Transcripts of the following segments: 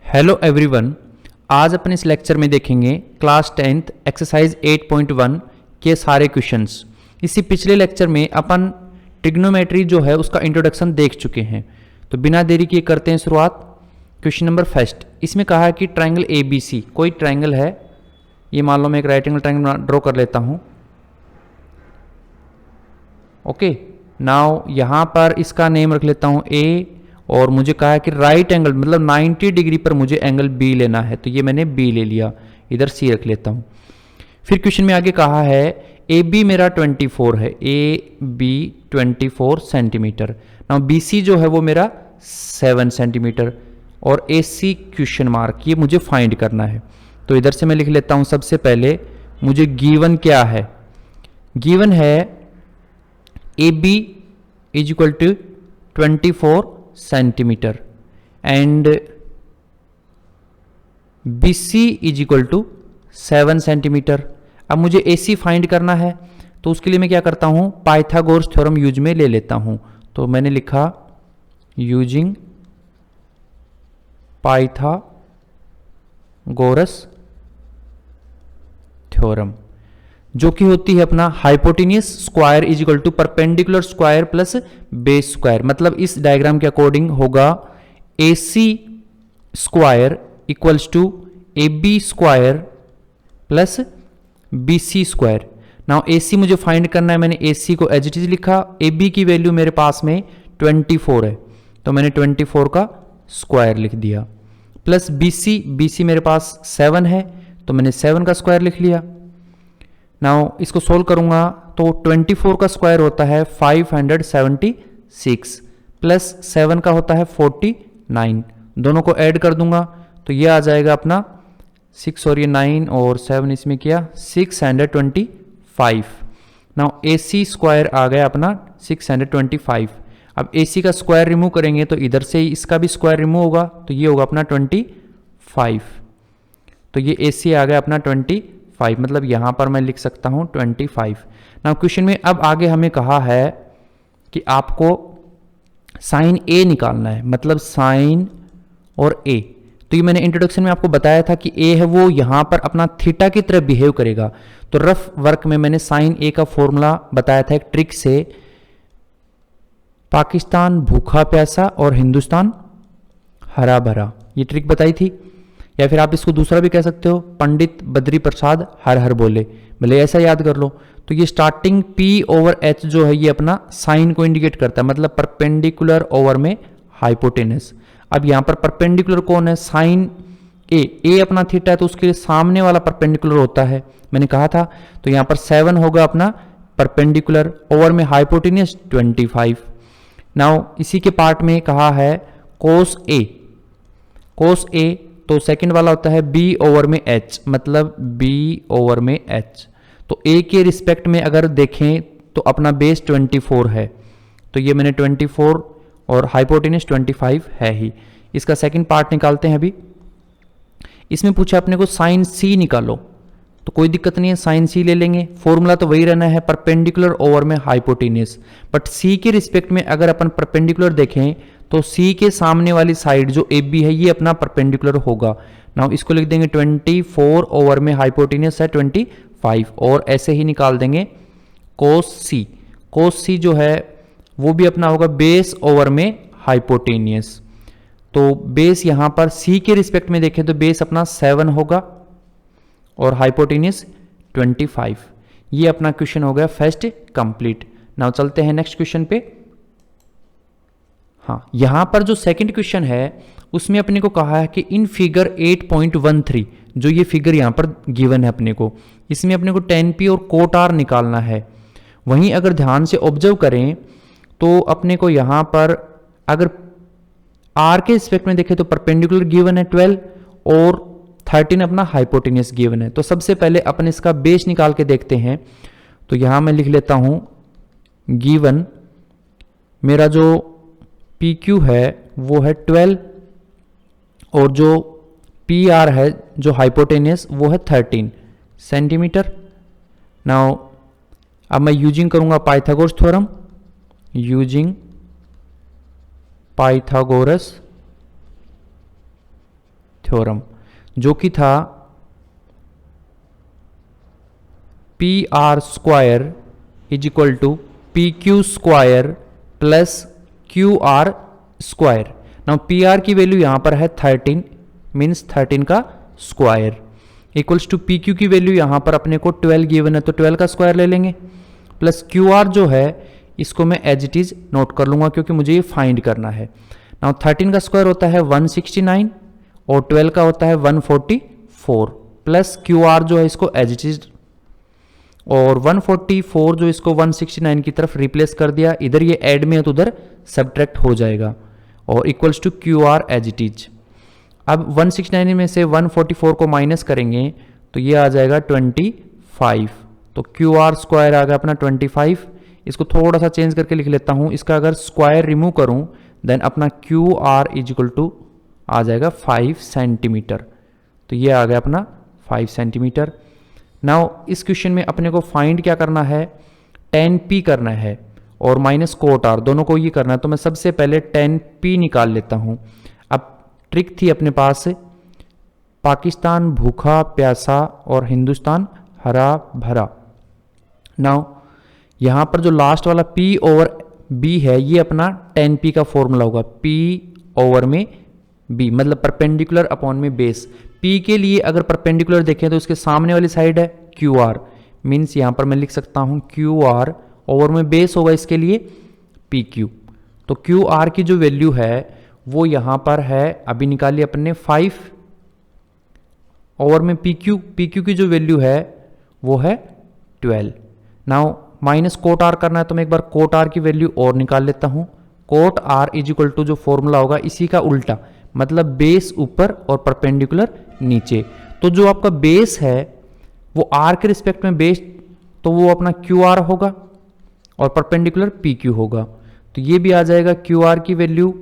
Hello everyone. आज अपन इस lecture में देखेंगे क्लास 10th एक्सरसाइज 8.1 के सारे क्वेश्चंस। इसी पिछले लेक्चर में अपन ट्रिग्नोमेट्री जो है उसका इंट्रोडक्शन देख चुके हैं, तो बिना देरी किए करते हैं शुरुआत। क्वेश्चन नंबर फर्स्ट, इसमें कहा है कि ट्राइंगल ABC, कोई ट्राइंगल है, ये मान लो मैं एक राइट एंगल ट्राइंगल ड्रॉ कर लेता हूँ। ओके, नाउ यहाँ पर इसका नेम रख लेता हूँ A, और मुझे कहा है कि राइट एंगल मतलब 90 डिग्री पर मुझे एंगल B लेना है, तो ये मैंने B ले लिया, इधर C रख लेता हूँ। फिर क्वेश्चन में आगे कहा है AB मेरा 24 है, AB 24 सेंटीमीटर। नाउ BC जो है वो मेरा 7 सेंटीमीटर और AC क्वेश्चन मार्क, ये मुझे फाइंड करना है। तो इधर से मैं लिख लेता हूँ, सबसे पहले मुझे गिवन क्या है, गिवन है AB is equal to 24 centimetre and BC is equal to 7 centimetre. अब मुझे AC फाइंड करना है, तो उसके लिए मैं क्या करता हूं, पाइथागोरस थ्योरम यूज में ले लेता हूं। तो मैंने लिखा यूजिंग पाइथागोरस थ्योरम, जो कि होती है अपना hypotenuse square is equal to perpendicular square plus base square. मतलब इस डायग्राम के अकॉर्डिंग होगा AC square equals to AB square plus BC square. Now AC मुझे फाइंड करना है, मैंने AC को एज इट इज लिखा, AB की वैल्यू मेरे पास में 24 है, तो मैंने 24 का स्क्वायर लिख दिया, प्लस BC मेरे पास 7 है, तो मैंने 7 का स्क्वायर लिख लिया। नाउ इसको सोल्व करूंगा तो 24 का स्क्वायर होता है 576 प्लस 7 का होता है 49, दोनों को ऐड कर दूंगा तो ये आ जाएगा अपना 6 और ये 9 और 7 इसमें किया 625। नाउ AC स्क्वायर आ गया अपना 625। अब AC का स्क्वायर रिमूव करेंगे तो इधर से ही इसका भी स्क्वायर रिमूव होगा, तो ये होगा अपना 25, तो ये AC आ गया अपना 25, मतलब यहां पर मैं लिख सकता हूं 25। नाउ क्वेश्चन में अब आगे हमें कहा है कि आपको साइन A निकालना है, मतलब साइन और A। तो ये मैंने इंट्रोडक्शन में आपको बताया था कि A है वो यहां पर अपना थीटा की तरह बिहेव करेगा। तो रफ वर्क में मैंने साइन A का फॉर्मूला बताया था एक ट्रिक से, पाकिस्तान भूखा प्यासा और हिंदुस्तान हरा भरा, ये ट्रिक बताई थी। या फिर आप इसको दूसरा भी कह सकते हो, पंडित बद्री प्रसाद हर हर बोले, भले ऐसा याद कर लो। तो ये स्टार्टिंग P/H जो है ये अपना साइन को इंडिकेट करता है, मतलब परपेंडिकुलर ओवर में हाइपोटेनस। अब यहां पर परपेंडिकुलर कौन है, साइन A अपना थीटा है, तो उसके सामने वाला परपेंडिकुलर होता है, मैंने कहा था। तो यहां पर 7 होगा अपना परपेंडिकुलर, ओवर में हाइपोटेनस 25। नाउ इसी के पार्ट में कहा है कोस A, तो सेकंड वाला होता है B/H, मतलब B/H। तो A के रिस्पेक्ट में अगर देखें तो अपना बेस 24 है, तो ये मैंने 24 और हाइपोटेनस 25 है ही। इसका सेकंड पार्ट निकालते हैं अभी। इसमें पूछा अपने को साइन C निकालो, तो कोई दिक्कत नहीं है, साइन C ले लेंगे, फॉर्मूला तो वही रहना है, परपेंडिकुलर ओवर में हाइपोटेनस। बट C के रिस्पेक्ट में अगर अपन परपेंडिकुलर देखें तो C के सामने वाली साइड जो AB है ये अपना परपेंडिकुलर होगा। नाउ इसको लिख देंगे 24 ओवर में हाइपोटेनस है 25, और ऐसे ही निकाल देंगे कोस C जो है वो भी अपना होगा बेस ओवर में हाइपोटेनियस। तो बेस यहां पर C के रिस्पेक्ट में देखें तो बेस अपना 7 होगा और हाइपोटेनियस 25। ये अपना क्वेश्चन हो गया फर्स्ट कंप्लीट। नाउ चलते हैं नेक्स्ट क्वेश्चन पे। हाँ, यहां पर जो सेकंड क्वेश्चन है उसमें अपने को कहा है कि इन फिगर 8.13, जो ये फिगर यहां पर गिवन है अपने को, इसमें अपने को tan P और cot R निकालना है। वहीं अगर ध्यान से ऑब्जर्व करें तो अपने को यहां पर अगर R के रिस्पेक्ट में देखें तो परपेंडिकुलर गिवन है 12 और 13 अपना हाइपोटेनियस गिवन है। तो सबसे पहले अपन इसका बेस निकाल के देखते हैं। तो यहां मैं लिख लेता हूं गिवन मेरा जो PQ है वो है 12 और जो PR है जो हाइपोटेनियस वो है 13 सेंटीमीटर। नाउ अब मैं यूजिंग करूंगा पाइथागोरस थ्योरम, थ्योरम, जो कि था P R square is equal to P Q square plus Q R square. Now P R की वैल्यू यहां पर है 13, मीन्स 13 का square, equals to P Q की वैल्यू यहां पर अपने को 12 गिवन है, तो 12 का स्क्वायर ले लेंगे, प्लस क्यू आर जो है इसको मैं एज इट इज नोट कर लूंगा क्योंकि मुझे ये फाइंड करना है। नाउ 13 का स्क्वायर होता है 169 और 12 का होता है 144, प्लस क्यू आर जो है इसको एज इट इज, और 144 जो इसको 169 की तरफ रिप्लेस कर दिया, इधर ये ऐड में है तो उधर सब्ट्रैक्ट हो जाएगा, और equals to Q R as it is. अब 169 में से 144 को माइनस करेंगे तो ये आ जाएगा 25, तो क्यू आर स्क्वायर आ गया अपना 25। इसको थोड़ा सा चेंज करके लिख लेता हूं, इसका अगर स्क्वायर रिमूव करूं देन अपना Q R is equal to आ जाएगा 5 सेंटीमीटर, तो ये आ गया अपना 5 सेंटीमीटर। नाउ इस क्वेश्चन में अपने को फाइंड क्या करना है, tan p करना है और माइनस कोट आर, दोनों को ये करना है, तो मैं सबसे पहले tan p निकाल लेता हूं। अब ट्रिक थी अपने पास, पाकिस्तान भूखा प्यासा और हिंदुस्तान हरा भरा। नाउ यहां पर जो लास्ट वाला p ओवर b है ये अपना tan p का फॉर्मूला होगा, p ओवर में b मतलब परपेंडिकुलर अपॉन में बेस। p के लिए अगर परपेंडिकुलर देखें तो इसके सामने वाली साइड है क्यू आर, मीन्स यहां पर मैं लिख सकता हूं क्यू आर ओवर में बेस होगा इसके लिए पी क्यू। तो क्यू आर की जो वैल्यू है वो यहां पर है, अभी निकाली अपने 5 ओवर में पी क्यू की जो वैल्यू है वो है 12। नाउ माइनस कोट आर करना है तो मैं एक बार कोट आर की वैल्यू और निकाल लेता हूं। Cot R is equal to जो फॉर्मूला होगा इसी का उल्टा, मतलब बेस ऊपर और परपेंडिकुलर नीचे। तो जो आपका बेस है वो आर के रिस्पेक्ट में बेस, तो वो अपना क्यू आर होगा और परपेंडिकुलर पी क्यू होगा, तो ये भी आ जाएगा क्यू आर की वैल्यू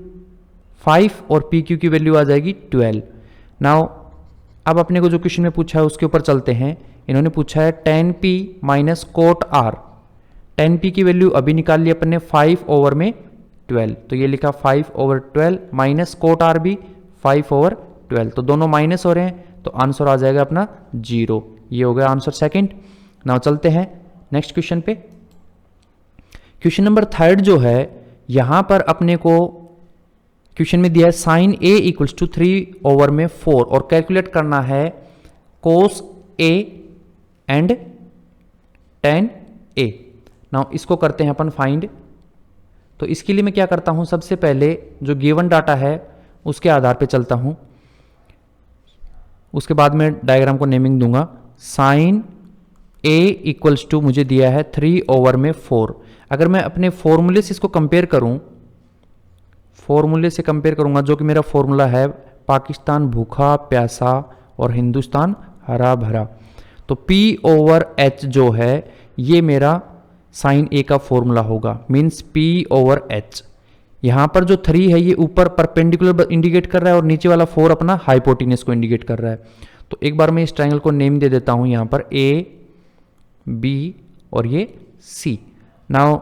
5 और पी क्यू की वैल्यू आ जाएगी 12। नाउ अब अपने को जो क्वेश्चन में पूछा है उसके ऊपर चलते हैं। इन्होंने पूछा है tan p minus cot R, tan p की वैल्यू अभी निकाल ली अपन ने 5 ओवर में 12, तो ये लिखा 5 ओवर 12 माइनस कोट आर भी 5 ओवर 12, तो दोनों माइनस हो रहे हैं तो आंसर आ जाएगा अपना 0। ये हो गया आंसर सेकंड। नाउ चलते हैं नेक्स्ट क्वेश्चन पे। क्वेश्चन नंबर 3 जो है यहां पर अपने को क्वेश्चन में दिया है sine a equals to 3 over में 4 और कैलकुलेट करना है cos a and tan a। Now इसको करते हैं अपन फाइंड। तो इसके लिए मैं क्या करता हूं, सबसे पहले जो गिवन डाटा है उसके आधार पे चलता हूं, उसके बाद मैं डायग्राम को नेमिंग दूंगा। साइन a इक्वल्स टू मुझे दिया है 3 ओवर में 4। अगर मैं अपने फॉर्मूले से इसको कंपेयर करूं, फॉर्मूले से कंपेयर करूंगा जो कि मेरा फॉर्मूला है पाकिस्तान भूखा प्यासा और हिंदुस्तान हरा भरा, तो P ओवर H जो है ये मेरा साइन A का फॉर्मूला होगा, मीन्स P ओवर H। यहां पर जो 3 है ये ऊपर परपेंडिकुलर इंडिकेट कर रहा है और नीचे वाला 4 अपना हाइपोटेन्यूस को इंडिकेट कर रहा है। तो एक बार मैं इस ट्रायंगल को नेम दे देता हूं यहां पर A B और ये C। नाउ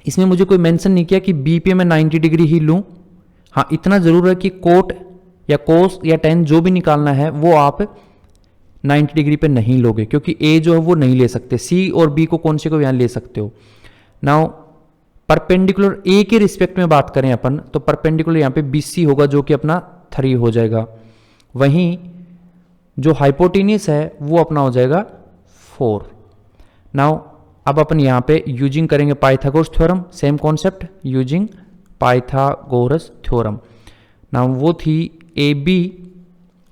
इसमें मुझे कोई मेंशन नहीं किया कि बी पे मैं 90 डिग्री ही लूं। हाँ इतना जरूर है कि कोट या कोस या tan जो भी निकालना है वो आप 90 डिग्री पे नहीं लोगे, क्योंकि A जो है वो नहीं ले सकते, C और B को कौन से को यहां ले सकते हो। नाउ परपेंडिकुलर A के रिस्पेक्ट में बात करें अपन तो परपेंडिकुलर यहां पे BC होगा जो कि अपना 3 हो जाएगा, वहीं जो हाइपोटेन्यूस है वो अपना हो जाएगा 4। नाउ अब अपन यहां पे यूजिंग करेंगे Pythagoras theorem, same concept using Pythagoras theorem. Now वो थी AB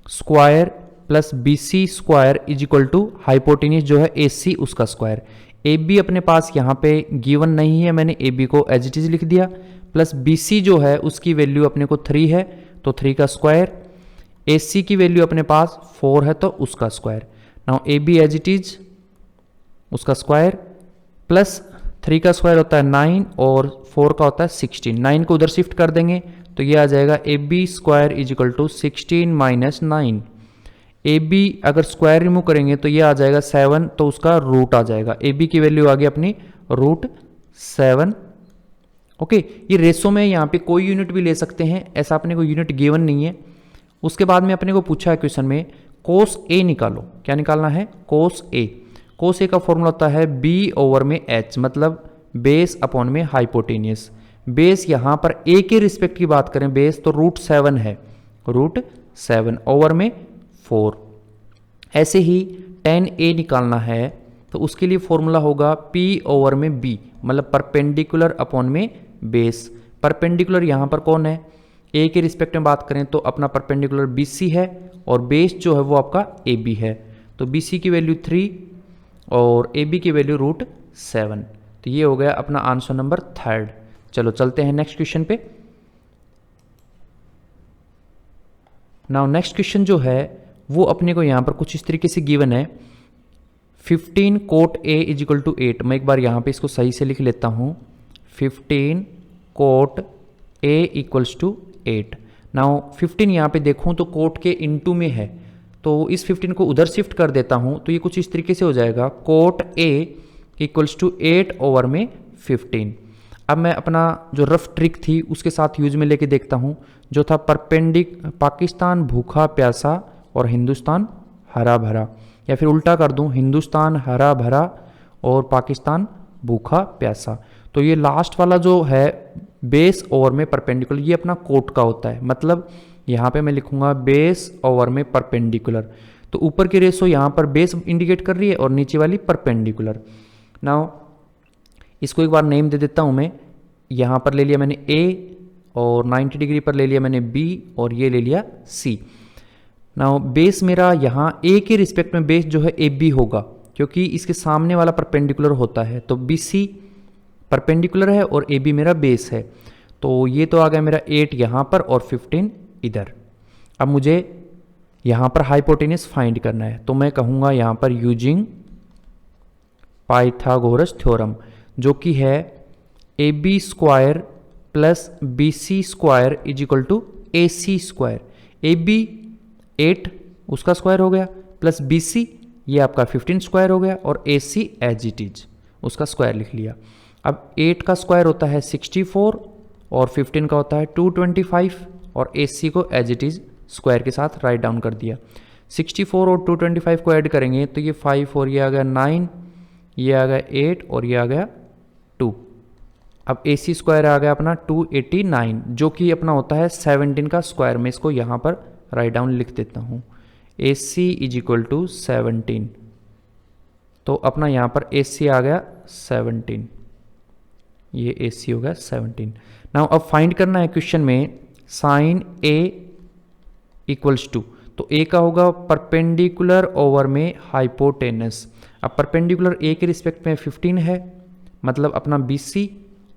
square plus BC square is equal to hypotenuse जो है AC उसका स्क्वायर। AB अपने पास यहां पे गिवन नहीं है, मैंने AB को एज इट इज लिख दिया, प्लस BC जो है उसकी वैल्यू अपने को 3 है तो 3 का स्क्वायर, AC की वैल्यू अपने पास 4 है तो उसका square. Now AB as it is उसका स्क्वायर प्लस 3 का स्क्वायर होता है 9 और 4 का होता है 16। 9 को उधर शिफ्ट कर देंगे तो ये आ जाएगा AB square is equal to 16 minus 9। AB अगर स्क्वायर रिमूव करेंगे तो ये आ जाएगा 7, तो उसका रूट आ जाएगा। AB की वैल्यू आ गई अपनी √7। ओके, ये रेसो में यहाँ पे कोई यूनिट भी ले सकते हैं, ऐसा अपने को यूनिट गिवन नहीं है। उसके बाद में अपने को पूछा है क्वेश्चन में कोस ए निकालो। क्या निकालना है? कोस ए। कोस ए का फॉर्मूला होता है बी ओवर में एच, मतलब बेस अपॉन में हाइपोटेनियस। बेस यहाँ पर ए के रिस्पेक्ट की बात करें बेस तो √7 है, √7 ओवर में 4। ऐसे ही tan a निकालना है तो उसके लिए फॉर्मूला होगा p ओवर में b, मतलब परपेंडिकुलर अपॉन में बेस। परपेंडिकुलर यहाँ पर कौन है? a के रिस्पेक्ट में बात करें तो अपना परपेंडिकुलर BC है और बेस जो है वो आपका AB है। तो BC की वैल्यू 3 और AB की वैल्यू √7। तो ये हो गया अपना आंसर नंबर 3। चलो चलते हैं नेक्स्ट क्वेश्चन पे। नाउ नेक्स्ट क्वेश्चन जो है वो अपने को यहाँ पर कुछ इस तरीके से गिवन है 15 कोट A इजिकल टू 8। मैं एक बार यहाँ पे इसको सही से लिख लेता हूँ। 15 cot A equals to 8। Now 15 यहाँ पे देखूँ तो कोट के इनटू में है, तो इस 15 को उधर शिफ्ट कर देता हूँ तो ये कुछ इस तरीके से हो जाएगा cot A equals to 8 over में 15। अब मैं अपना जो रफ ट्रिक थी उसके साथ यूज में लेके देखता हूँ, जो था पाकिस्तान भूखा प्यासा और हिंदुस्तान हरा भरा, या फिर उल्टा कर दूँ हिंदुस्तान हरा भरा और पाकिस्तान भूखा प्यासा। तो ये लास्ट वाला जो है बेस ओवर में परपेंडिकुलर, ये अपना कोट का होता है, मतलब यहाँ पे मैं लिखूंगा बेस ओवर में परपेंडिकुलर। तो ऊपर की रेशो यहाँ पर बेस इंडिकेट कर रही है और नीचे वाली परपेंडिकुलर। नाउ इसको एक बार नेम दे देता हूँ मैं। यहाँ पर ले लिया मैंने A और 90 डिग्री पर ले लिया मैंने B और ये ले लिया C। नाउ बेस मेरा यहाँ A के रिस्पेक्ट में बेस जो है AB होगा, क्योंकि इसके सामने वाला परपेंडिकुलर होता है। तो BC परपेंडिकुलर है और AB मेरा बेस है। तो ये तो आ गया मेरा 8 यहाँ पर और 15 इधर। अब मुझे यहाँ पर हाइपोटेनस फाइंड करना है, तो मैं कहूँगा यहाँ पर यूजिंग पाइथागोरस थ्योरम, जो कि है AB square plus BC square is equal to AC square. AB 8 उसका स्क्वायर हो गया प्लस BC ये आपका 15 स्क्वायर हो गया और AC एज इट इज उसका स्क्वायर लिख लिया। अब 8 का स्क्वायर होता है 64 और 15 का होता है 225 और AC को एज इट इज स्क्वायर के साथ राइट डाउन कर दिया। 64 और 225 को ऐड करेंगे तो ये 5 और ये आ गया 9, ये आ गया 8 और ये आ गया 2। अब AC स्क्वायर आ गया अपना 289, जो कि अपना होता है 17 का स्क्वायर। मैं इसको यहाँ पर राइट डाउन लिख देता हूँ, AC इज इक्वल टू 17। तो अपना यहाँ पर AC आ गया 17, ये AC हो गया 17। नाउ अब फाइंड करना है क्वेश्चन में साइन A इक्वल्स टू, तो A का होगा परपेंडिकुलर ओवर में हाइपोटेनस। अब परपेंडिकुलर A के रिस्पेक्ट में 15 है, मतलब अपना BC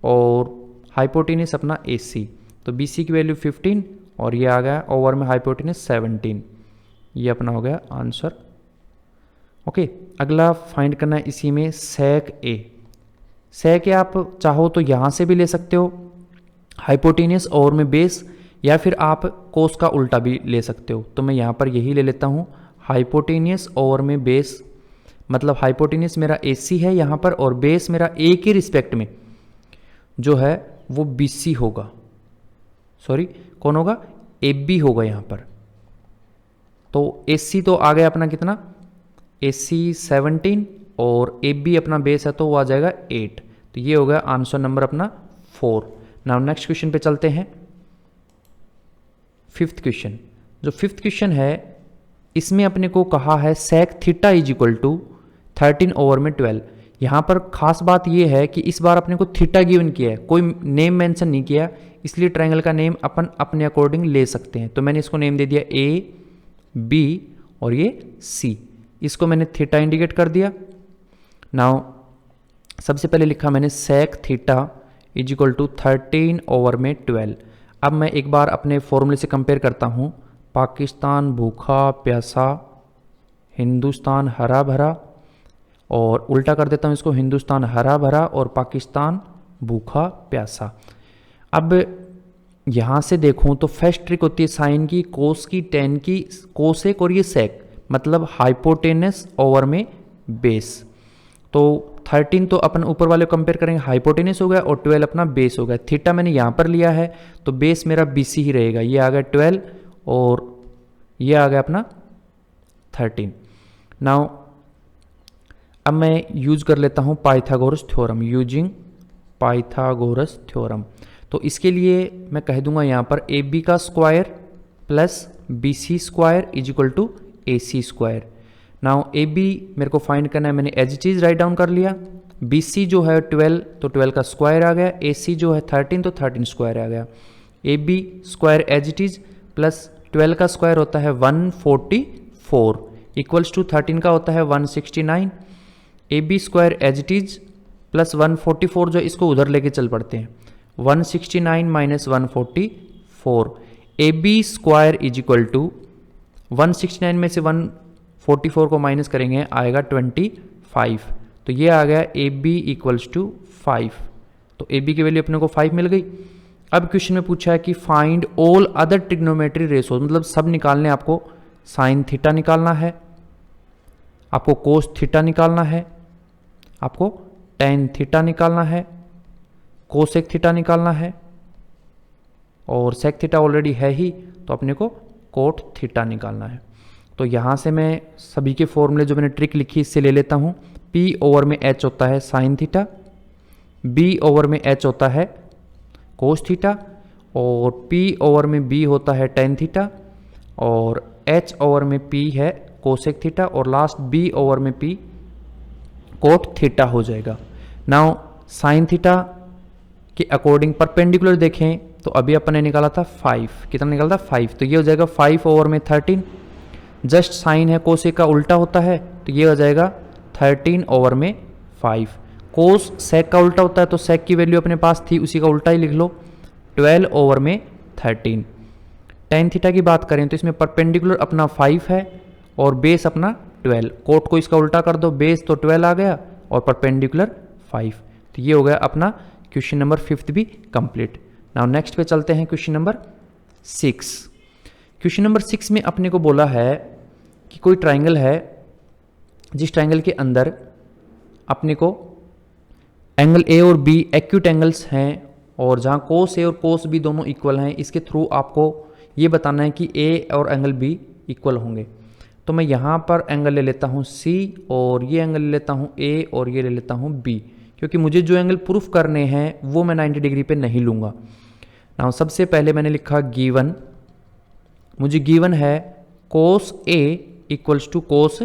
और हाइपोटेनस अपना AC। तो BC की वैल्यू 15 और ये आ गया ओवर में हाइपोटेनस 17। ये अपना हो गया आंसर। ओके, अगला फाइंड करना है इसी में सेक A। सेक A आप चाहो तो यहाँ से भी ले सकते हो, हाइपोटेनस ओवर में बेस, या फिर आप कोस का उल्टा भी ले सकते हो। तो मैं यहाँ पर यही ले लेता हूँ, हाइपोटेनियस ओवर में बेस, मतलब हाइपोटेनियस मेरा AC है यहाँ पर और बेस मेरा A के रिस्पेक्ट में जो है वो BC होगा, सॉरी कौन होगा, AB होगा यहाँ पर। तो AC तो आ गया अपना कितना, AC 17 और AB अपना बेस है तो वो आ जाएगा 8। तो ये हो गया आंसर नंबर अपना 4। नाउ नेक्स्ट क्वेश्चन पे चलते हैं। फिफ्थ क्वेश्चन, जो फिफ्थ क्वेश्चन है इसमें अपने को कहा है sec theta is equal to 13 over में 12। यहाँ पर खास बात यह है कि इस बार अपने को थीटा गिवन किया है, कोई नेम मेंशन नहीं किया, इसलिए ट्रायंगल का नेम अपन अपने अकॉर्डिंग ले सकते हैं। तो मैंने इसको नेम दे दिया A, B और ये C, इसको मैंने थीटा इंडिकेट कर दिया। नाउ सबसे पहले लिखा मैंने sec theta is equal to 13 over में 12। अब मैं एक बार अपने फॉर्मूले से कंपेयर करता हूँ, पाकिस्तान भूखा प्यासा हिंदुस्तान हरा भरा, और उल्टा कर देता हूँ इसको, हिंदुस्तान हरा भरा और पाकिस्तान भूखा प्यासा। अब यहाँ से देखूँ तो फर्स्ट ट्रिक होती है साइन की, कोस की, टेन की, कोसेक और ये सेक, मतलब हाइपोटेनस ओवर में बेस। तो 13 तो अपन ऊपर वाले कंपेयर करेंगे, हाइपोटेनस हो गया, और 12 अपना बेस हो गया। थीटा मैंने यहाँ पर लिया है तो बेस मेरा BC ही रहेगा, ये आ गया 12 और ये आ गया अपना 13। नाउ अब मैं यूज कर लेता हूँ Pythagoras theorem, using Pythagoras theorem. तो इसके लिए मैं कह दूंगा यहाँ पर ए बी का square plus B C square is equal to A C square. Now A B मेरे को फाइंड करना है, मैंने एज चीज राइट डाउन कर लिया। बी सी जो है 12 तो 12 का स्क्वायर आ गया, ए सी जो है 13 तो 13 स्क्वायर आ गया। A B square as it is plus 12 का स्क्वायर होता है 144 इक्वल्स टू 13 का होता है 169। A B square as it is plus 144 जो इसको उधर लेके चल पड़ते हैं, 169 minus 144। A B square is equal to 169 में से 144 को माइनस करेंगे आएगा 25। तो ये आ गया ए बी इक्वल्स टू 5। तो ए बी की वैल्यू अपने को 5 मिल गई। अब क्वेश्चन में पूछा है कि find all other trigonometry ratios, मतलब सब निकालने, आपको साइन थीटा निकालना है, आपको कोस थीटा निकालना है, आपको टेन थीटा निकालना है, कोसेक थीटा निकालना है, और सेक थीटा ऑलरेडी है ही तो अपने को कोट थीटा निकालना है। तो यहाँ से मैं सभी के फॉर्मूले जो मैंने ट्रिक लिखी इससे ले लेता हूँ। P ओवर में H होता है साइन थीटा, B ओवर में H होता है कोस थीटा, और P ओवर में B होता है टेन थीटा, और H ओवर में P है कोसेक थीटा, और लास्ट B ओवर में P कोट थीटा हो जाएगा। नाउ साइन थीटा के अकॉर्डिंग परपेंडिकुलर देखें तो अभी अपन ने निकाला था 5, कितना निकाला था 5, तो ये हो जाएगा 5 ओवर में 13। जस्ट साइन है कोसेक का उल्टा होता है तो ये हो जाएगा 13 ओवर में 5। कोस सेक का उल्टा होता है तो सेक की वैल्यू अपने पास थी उसी का उल्टा ही लिख लो, 12 ओवर में 13। टेन थीटा की बात करें तो इसमें परपेंडिकुलर अपना 5 है और बेस अपना 12, कोट को इसका उल्टा कर दो, बेस तो 12 आ गया और परपेंडिकुलर 5। तो ये हो गया अपना क्वेश्चन नंबर 5 भी कंप्लीट। नाउ नेक्स्ट पे चलते हैं क्वेश्चन नंबर 6। क्वेश्चन नंबर 6 में अपने को बोला है कि कोई ट्राइंगल है जिस ट्राइंगल के अंदर अपने को एंगल ए और बी एक्यूट एंगल्स हैं, और जहाँ कोस ए और कोस बी दोनों इक्वल हैं, इसके थ्रू आपको ये बताना है कि ए और एंगल बी इक्वल होंगे। तो मैं यहाँ पर एंगल ले लेता हूँ सी, और ये एंगल ले लेता हूँ ए, और ये ले लेता हूँ बी, क्योंकि मुझे जो एंगल प्रूफ करने हैं वो मैं 90 डिग्री पे नहीं लूँगा। नाउ सबसे पहले मैंने लिखा गिवन, मुझे गिवन है cos A equals to cos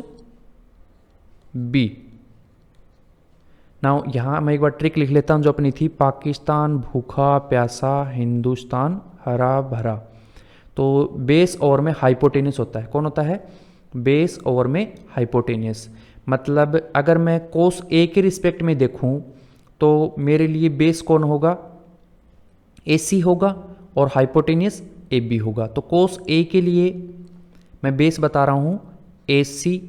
B. Now यहाँ मैं एक बार ट्रिक लिख लेता हूँ जो अपनी थी, पाकिस्तान भूखा प्यासा हिंदुस्तान हरा भरा। तो बेस ओवर में हाइपोटेनियस होता है, कौन होता है, बेस ओवर में हाइपोटेनियस। मतलब अगर मैं कोस ए के रिस्पेक्ट में देखूं तो मेरे लिए बेस कौन होगा, ए सी होगा, और हाइपोटेनियस ए बी होगा। तो कोस ए के लिए मैं बेस बता रहा हूं ए सी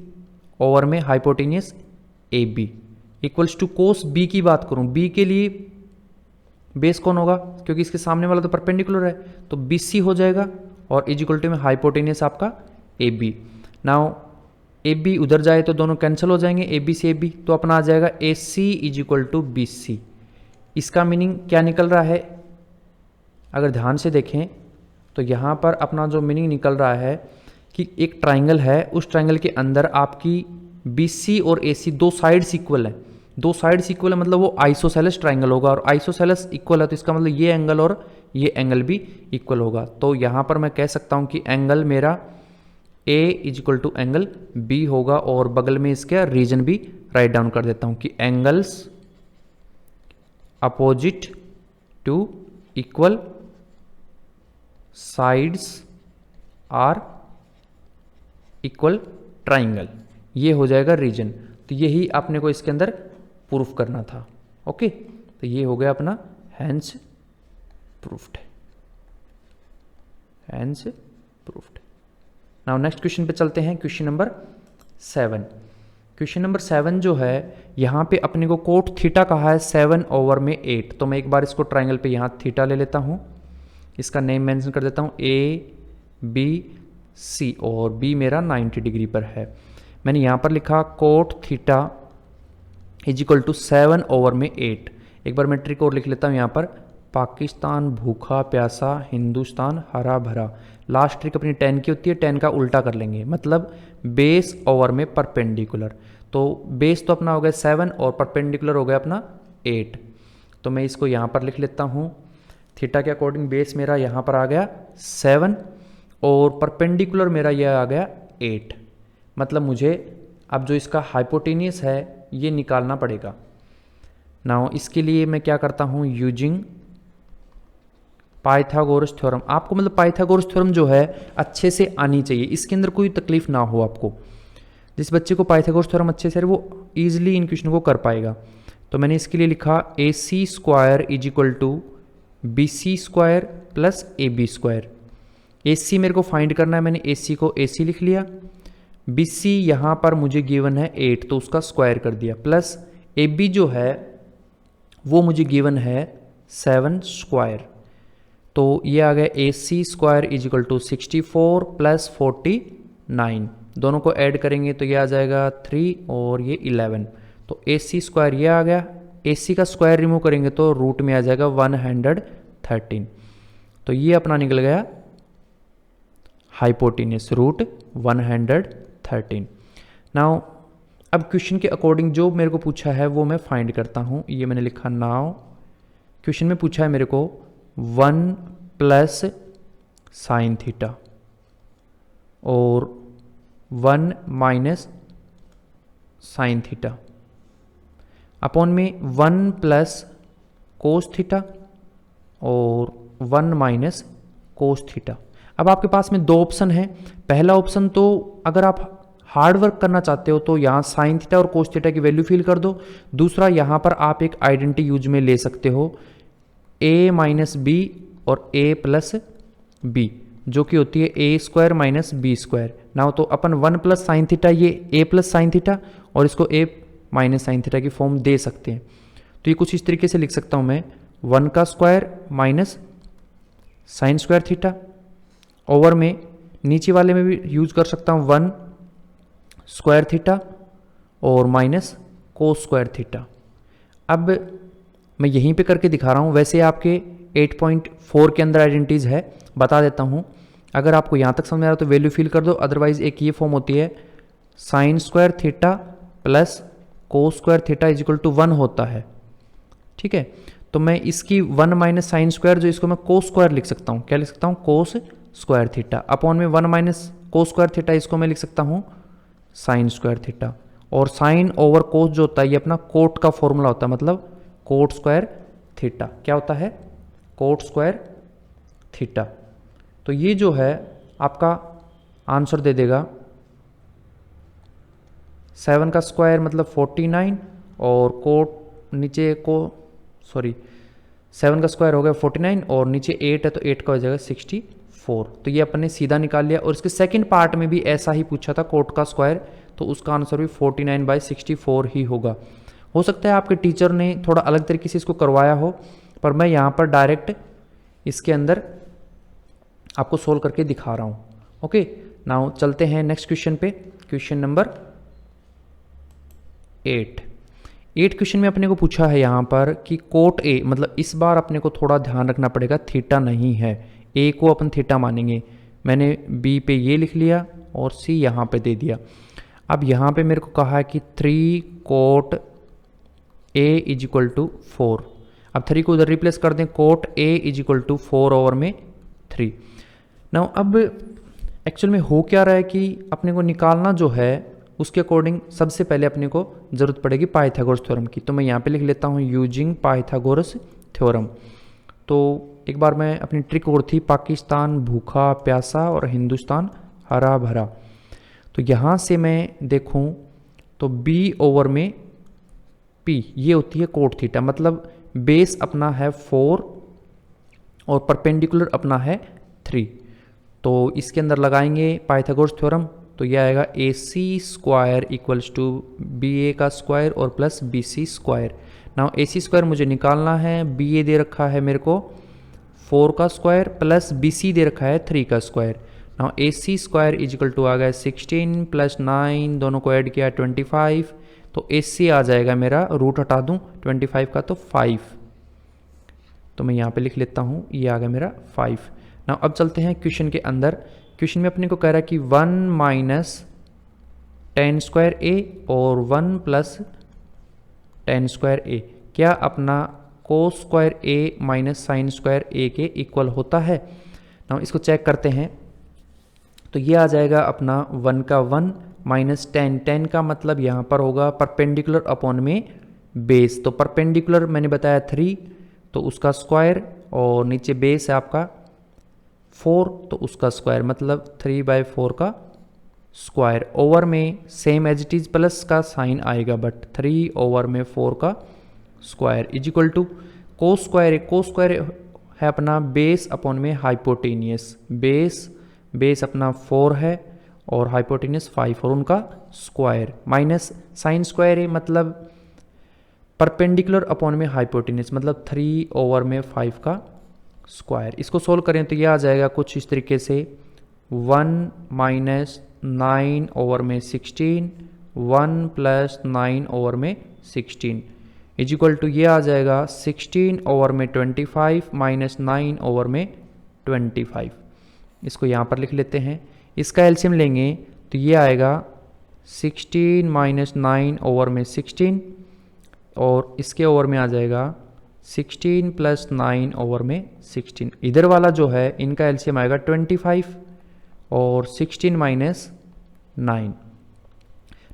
ओवर में hypotenuse A B equals to cos B की बात करूं, बी के लिए बेस कौन होगा, क्योंकि इसके सामने वाला तो परपेंडिकुलर है तो बी सी हो जाएगा, और इज इक्वल टू में हाइपोटेनियस आपका A B. Now A B उधर जाए तो दोनों कैंसिल हो जाएंगे, ए बी से ए बी, तो अपना आ जाएगा A C is equal to B C. इसका मीनिंग क्या निकल रहा है, अगर ध्यान से देखें तो यहाँ पर अपना जो मीनिंग निकल रहा है कि एक ट्राइंगल है, उस ट्राइंगल के अंदर आपकी बी सी और ए सी दो साइड्स इक्वल है, दो साइड्स इक्वल है मतलब वो आइसोसेलेस ट्राइंगल होगा, और आइसोसेलेस इक्वल है तो इसका मतलब ये एंगल और ये एंगल भी इक्वल होगा। तो यहाँ पर मैं कह सकता हूँ कि एंगल मेरा A is equal to angle B होगा, और बगल में इसका रीजन भी राइट डाउन कर देता हूँ कि angles opposite to equal sides are equal triangle, ये हो जाएगा रीजन। तो यही आपने को इसके अंदर प्रूफ करना था। ओके, तो ये हो गया अपना hence proved, hence proved. Now next question पे चलते हैं, क्वेश्चन नंबर 7। क्वेश्चन नंबर 7 जो है यहाँ पे अपने को कोट थीटा कहा है 7 ओवर में 8। तो मैं एक बार इसको ट्राइंगल पे यहाँ थीटा ले लेता हूँ, इसका नेम मेंशन कर देता हूँ ए बी सी, और बी मेरा 90 डिग्री पर है। मैंने यहाँ पर लिखा cot theta is equal to 7 over में 8। एक बार मैं ट्रिक और लिख लेता हूँ यहाँ पर, पाकिस्तान भूखा प्यासा, हिंदुस्तान हरा भरा। लास्ट ट्रिक अपनी 10 की होती है, 10 का उल्टा कर लेंगे, मतलब बेस ओवर में परपेंडिकुलर। तो बेस तो अपना हो गया 7 और परपेंडिकुलर हो गया अपना 8। तो मैं इसको यहाँ पर लिख लेता हूँ, थीटा के अकॉर्डिंग बेस मेरा यहाँ पर आ गया 7 और परपेंडिकुलर मेरा यह आ गया 8। मतलब मुझे अब जो इसका हाइपोटेनियस है ये निकालना पड़ेगा। नाउ इसके लिए मैं क्या करता हूँ, यूजिंग पाइथागोरस थ्योरम। आपको मतलब पाइथागोरस थ्योरम जो है अच्छे से आनी चाहिए, इसके अंदर कोई तकलीफ ना हो आपको। जिस बच्चे को पाइथागोरस थ्योरम अच्छे से वो ईजिली इन क्वेश्चन को कर पाएगा। तो मैंने इसके लिए लिखा A C square is equal to B C square plus A B square. A C मेरे को फाइंड करना है, मैंने ए सी को ए सी लिख लिया, बी सी यहाँ पर मुझे गिवन है 8 तो उसका स्क्वायर कर दिया, प्लस ए बी जो है वो मुझे गिवन है 7 स्क्वायर। तो ये आ गया A C square is equal to 64 plus 49। दोनों को ऐड करेंगे तो ये आ जाएगा 3 और ये 11। तो ए सी स्क्वायर ये आ गया, ए सी का स्क्वायर रिमूव करेंगे तो रूट में आ जाएगा 113। तो ये अपना निकल गया हाइपोटेनियस रूट 113। नाउ अब क्वेश्चन के अकॉर्डिंग जो मेरे को पूछा है वो मैं फाइंड करता हूँ। ये मैंने लिखा, नाउ क्वेश्चन में पूछा है मेरे को 1 प्लस साइन थीटा और 1 माइनस साइन थीटा अपॉन में 1 प्लस कोस थीटा और 1 माइनस कोस थीटा। अब आपके पास में दो ऑप्शन है। पहला ऑप्शन तो अगर आप हार्ड वर्क करना चाहते हो तो यहाँ साइन थीटा और कोस थीटा की वैल्यू फिल कर दो। दूसरा यहाँ पर आप एक आइडेंटिटी यूज में ले सकते हो, a माइनस बी और a प्लस बी, जो कि होती है a square minus B square. ना तो अपन 1 प्लस साइन थीटा ये a प्लस साइन थीटा और इसको a माइनस साइन थीटा की फॉर्म दे सकते हैं। तो ये कुछ इस तरीके से लिख सकता हूँ मैं, 1 का square minus sign square theta, over में नीचे वाले में भी यूज कर सकता हूँ 1 स्क्वायर थीटा और माइनस कोस स्क्वायर थीटा। अब मैं यहीं पे करके दिखा रहा हूँ, वैसे आपके 8.4 के अंदर आइडेंटिटीज है, बता देता हूँ। अगर आपको यहाँ तक समझ आ रहा है तो वैल्यू फिल कर दो, अदरवाइज एक ये फॉर्म होती है sine square theta plus cos square theta is equal to 1 होता है। ठीक है, तो मैं इसकी 1 माइनस साइन स्क्वायर जो इसको मैं कोस स्क्वायर लिख सकता हूँ, क्या लिख सकता हूँ, कोस स्क्वायर थीटा अपॉन में 1 माइनस कोस स्क्वायर थीटा, इसको मैं लिख सकता हूँ साइन स्क्वायर थीटा। और साइन ओवर कोस जो होता है ये अपना कोट का फॉर्मूला होता है, मतलब कोट स्क्वायर थीटा क्या होता है, कोट स्क्वायर थीटा। तो ये जो है आपका आंसर दे देगा 7 का स्क्वायर मतलब 49 और कोट नीचे को 7 का स्क्वायर हो गया 49 और नीचे 8 है तो 8 का हो जाएगा 64। तो ये अपने सीधा निकाल लिया। और इसके सेकंड पार्ट में भी ऐसा ही पूछा था कोट का स्क्वायर, तो उसका आंसर भी 49/64 ही होगा। हो सकता है आपके टीचर ने थोड़ा अलग तरीके से इसको करवाया हो, पर मैं यहाँ पर डायरेक्ट इसके अंदर आपको सोल्व करके दिखा रहा हूँ। ओके, नाउ चलते हैं नेक्स्ट क्वेश्चन पे, क्वेश्चन नंबर 8 क्वेश्चन में अपने को पूछा है यहाँ पर कि कोट ए, मतलब इस बार अपने को थोड़ा ध्यान रखना पड़ेगा, थीटा नहीं है, ए को अपन थीटा मानेंगे। मैंने बी पे ये लिख लिया और सी यहाँ पे दे दिया। अब यहाँ पे मेरे को कहा है कि 3 cot A is equal to 4। अब 3 को उधर रिप्लेस कर दें, cot A is equal to 4 over में 3। नाउ अब एक्चुअल में हो क्या रहा है कि अपने को निकालना जो है उसके अकॉर्डिंग सबसे पहले अपने को जरूरत पड़ेगी पाइथागोरस थ्योरम की। तो मैं यहाँ पे लिख लेता हूँ यूजिंग पाइथागोरस थ्योरम। तो एक बार मैं अपनी ट्रिक और थी, पाकिस्तान भूखा प्यासा और हिंदुस्तान हरा भरा। तो यहाँ से मैं देखूँ तो b ओवर में p ये होती है कोट थीटा, मतलब बेस अपना है 4 और परपेंडिकुलर अपना है 3। तो इसके अंदर लगाएंगे पाइथागोरस थ्योरम, तो यह आएगा A C square equals to B A का स्क्वायर और plus B C square. Now A C square मुझे निकालना है, बी ए दे रखा है मेरे को 4 का स्क्वायर प्लस बी सी दे रखा है 3 का square. Now A C square is equal to आ गया 16 प्लस 9, दोनों को ऐड किया 25। तो ए सी आ जाएगा मेरा, रूट हटा दूं 25 का तो 5। तो मैं यहाँ पे लिख लेता हूँ, ये आ गया मेरा 5। ना अब चलते हैं क्वेश्चन के अंदर। क्वेश्चन में अपने को कह रहा है कि 1 माइनस टेन स्क्वायर ए और 1 प्लस टेन स्क्वायर ए क्या अपना कोस स्क्वायर ए माइनस साइन स्क्वायर ए के इक्वल होता है। ना इसको चेक करते हैं। तो ये आ जाएगा अपना 1 का 1 माइनस 10 का मतलब यहाँ पर होगा परपेंडिकुलर अपॉन में बेस। तो परपेंडिकुलर मैंने बताया 3, तो उसका स्क्वायर, और नीचे बेस है आपका 4, तो उसका स्क्वायर मतलब 3/4 का स्क्वायर। ओवर में same as it is plus का साइन आएगा, बट 3/4 का square is equal to cos square. Cos square है अपना बेस अपॉन में हाइपोटेनियस। बेस अपना 4 है और हाइपोटेनियस 5 और उनका स्क्वायर, माइनस साइन स्क्वायर है मतलब परपेंडिकुलर अपॉन में हाइपोटेनियस मतलब 3/5 का स्क्वायर। इसको सोल्व करें तो ये आ जाएगा कुछ इस तरीके से 1 minus 9/16, 1 plus 9/16 is equal to ये आ जाएगा 16/25 माइनस 9/25। इसको यहाँ पर लिख लेते हैं। इसका एलसीएम लेंगे तो ये आएगा 16 माइनस 9/16 और इसके ओवर में आ जाएगा 16 प्लस 9/16। इधर वाला जो है इनका एलसीएम आएगा 25 और 16 माइनस 9।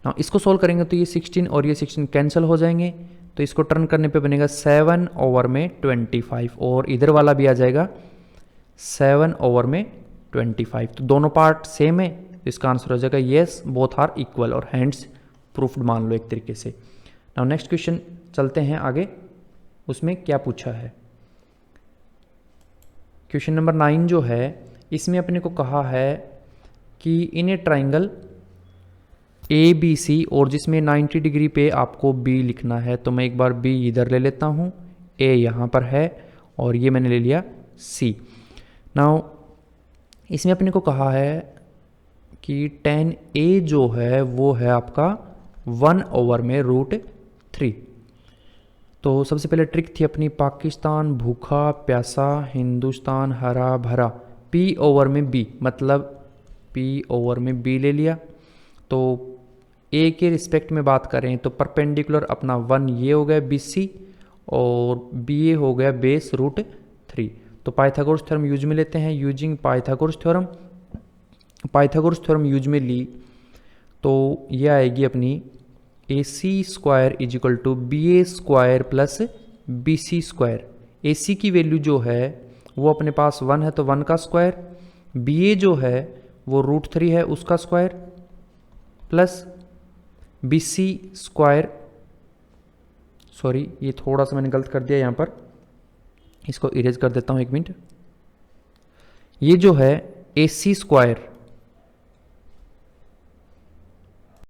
ना इसको सोल्व करेंगे तो ये 16 और ये 16 कैंसिल हो जाएंगे, तो इसको टर्न करने पे बनेगा 7/25 और इधर वाला भी आ जाएगा 7/25। तो दोनों पार्ट सेम है, तो इसका आंसर हो जाएगा येस बोथ आर इक्वल और हैंड्स प्रूफ्ड मान लो एक तरीके से। नाउ नेक्स्ट क्वेश्चन चलते हैं आगे, उसमें क्या पूछा है। क्वेश्चन नंबर 9 जो है इसमें अपने को कहा है कि इन ए ट्राइंगल ABC और जिसमें 90 डिग्री पे आपको B लिखना है, तो मैं एक बार B इधर ले लेता हूँ, A यहाँ पर है और ये मैंने ले लिया C। नाउ इसमें अपने को कहा है कि tan A जो है वो है आपका 1/√3। तो सबसे पहले ट्रिक थी अपनी पाकिस्तान भूखा प्यासा, हिंदुस्तान हरा भरा, P/B मतलब P/B ले लिया। तो A के रिस्पेक्ट में बात करें तो परपेंडिकुलर अपना 1 ये हो गया BC और BA हो गया बेस √3। तो पाइथागोरस थ्योरम यूज में लेते हैं। यूजिंग पाइथागोरस थ्योरम यूज में ली तो ये आएगी अपनी AC square is equal to BA square plus BC square. AC की वैल्यू जो है वो अपने पास 1 है तो 1 का स्क्वायर, BA जो है वो √3 है उसका square plus BC square, sorry ये थोड़ा सा मैंने गलत कर दिया यहाँ पर, इसको इरेज कर देता हूँ 1 मिनट। ये जो है AC स्क्वायर